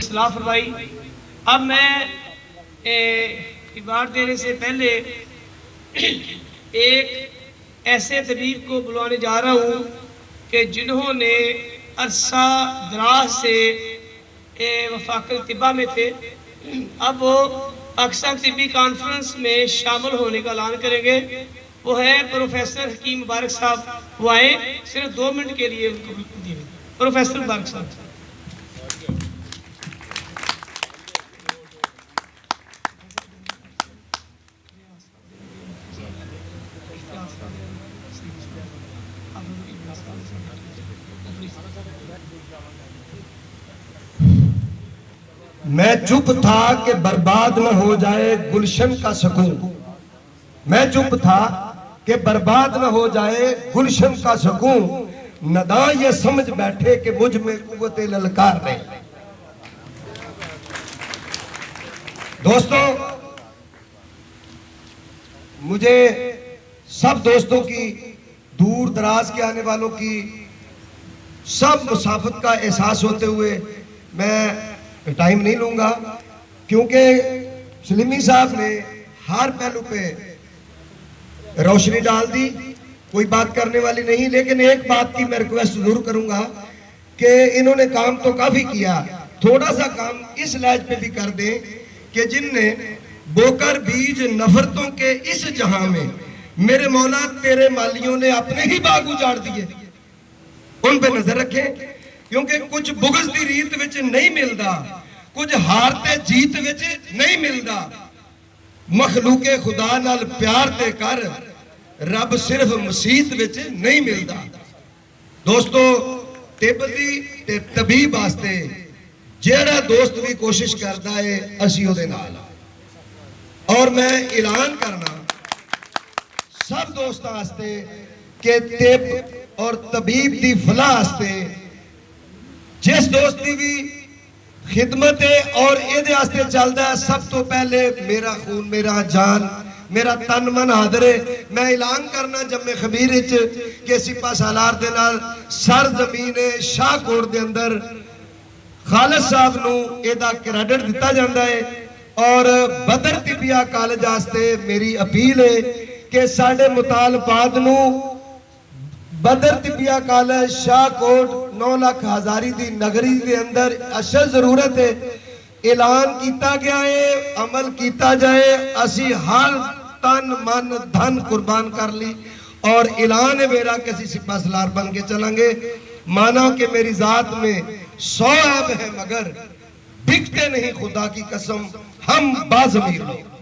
सलाह फरमाई। अब मैं इबारत देने से पहले एक ऐसे तबीब को बुलाने जा रहा हूँ कि जिन्होंने अरसा दराज से वफाकत तिब्बा में थे। अब वो पाकिस्तान तिब्बी कॉन्फ्रेंस में शामिल होने का ऐलान करेंगे। वो है प्रोफेसर हकीम मुबारक साहब। वो आए, सिर्फ 2 मिनट के लिए उनको दिए। प्रोफेसर मुबारक साहब। मैं चुप था कि बर्बाद न हो जाए गुलशन का सुकून। मैं चुप था कि बर्बाद न हो जाए गुलशन का सुकून। नदा ये समझ बैठे कि मुझ में कुव्वते ललकार नहीं। दोस्तों, मुझे सब दोस्तों की, दूर दराज के आने वालों की सब मुसाफत का एहसास होते हुए मैं टाइम नहीं लूंगा, क्योंकि सलीमी साहब ने हर पहलू पे रोशनी डाल दी। कोई बात करने वाली नहीं, लेकिन एक बात की मैं रिक्वेस्ट जरूर करूंगा कि इन्होंने काम तो काफी किया, थोड़ा सा काम इस लहज पे भी कर दें कि जिनने बोकर बीज नफरतों के इस जहां में मेरे मौला तेरे मालियों ने अपने ही बाग उजाड़ दिए, उन पे नजर रखें। क्योंकि कुछ बुगज दी रीत विच नहीं मिलता, कुछ हार ते जीत विच नहीं मिलता। मखलूके खुदा नाल प्यार ते कर, रब सिर्फ मसीत विच नहीं मिलता। दोस्तों, तिब्बती ते तबीब वास्ते जेड़ा दोस्त भी कोशिश करता है असी उहदे नाल। और मैं ऐलान करना सब दोस्तों वास्ते कि तिब और तबीब दी फलाह वास्ते जिस दोस्त की भी खिदमत है और ये आस्ते चलता है, सब तो पहले मेरा खून, मेरा जान, मेरा तन मन हाजिर है। मैं ऐलान करना जम्मे खबीर कि सिपा सालार दे नाल सर जमीन शाहकोट दे अंदर खालिद साहब नूं एदा क्रेडिट दिता जाता है। और बदर तिबिया कॉलेज वास्ते मेरी अपील है कि साडे मुतालबात नूं बदर तिबिया कॉलेज शाहकोट 9 लाख हजारी दी नगरी के अंदर अशल जरूरत है। ऐलान किया गया है, अमल किया जाए। असी हर तन मन धन कुर्बान कर ली और ऐलान है मेरा कि असी सिपा सलार बन के चलेंगे। माना कि मेरी जात में 100 ऐब है मगर बिकते नहीं खुदा की कसम हम बाज़मीर लोग।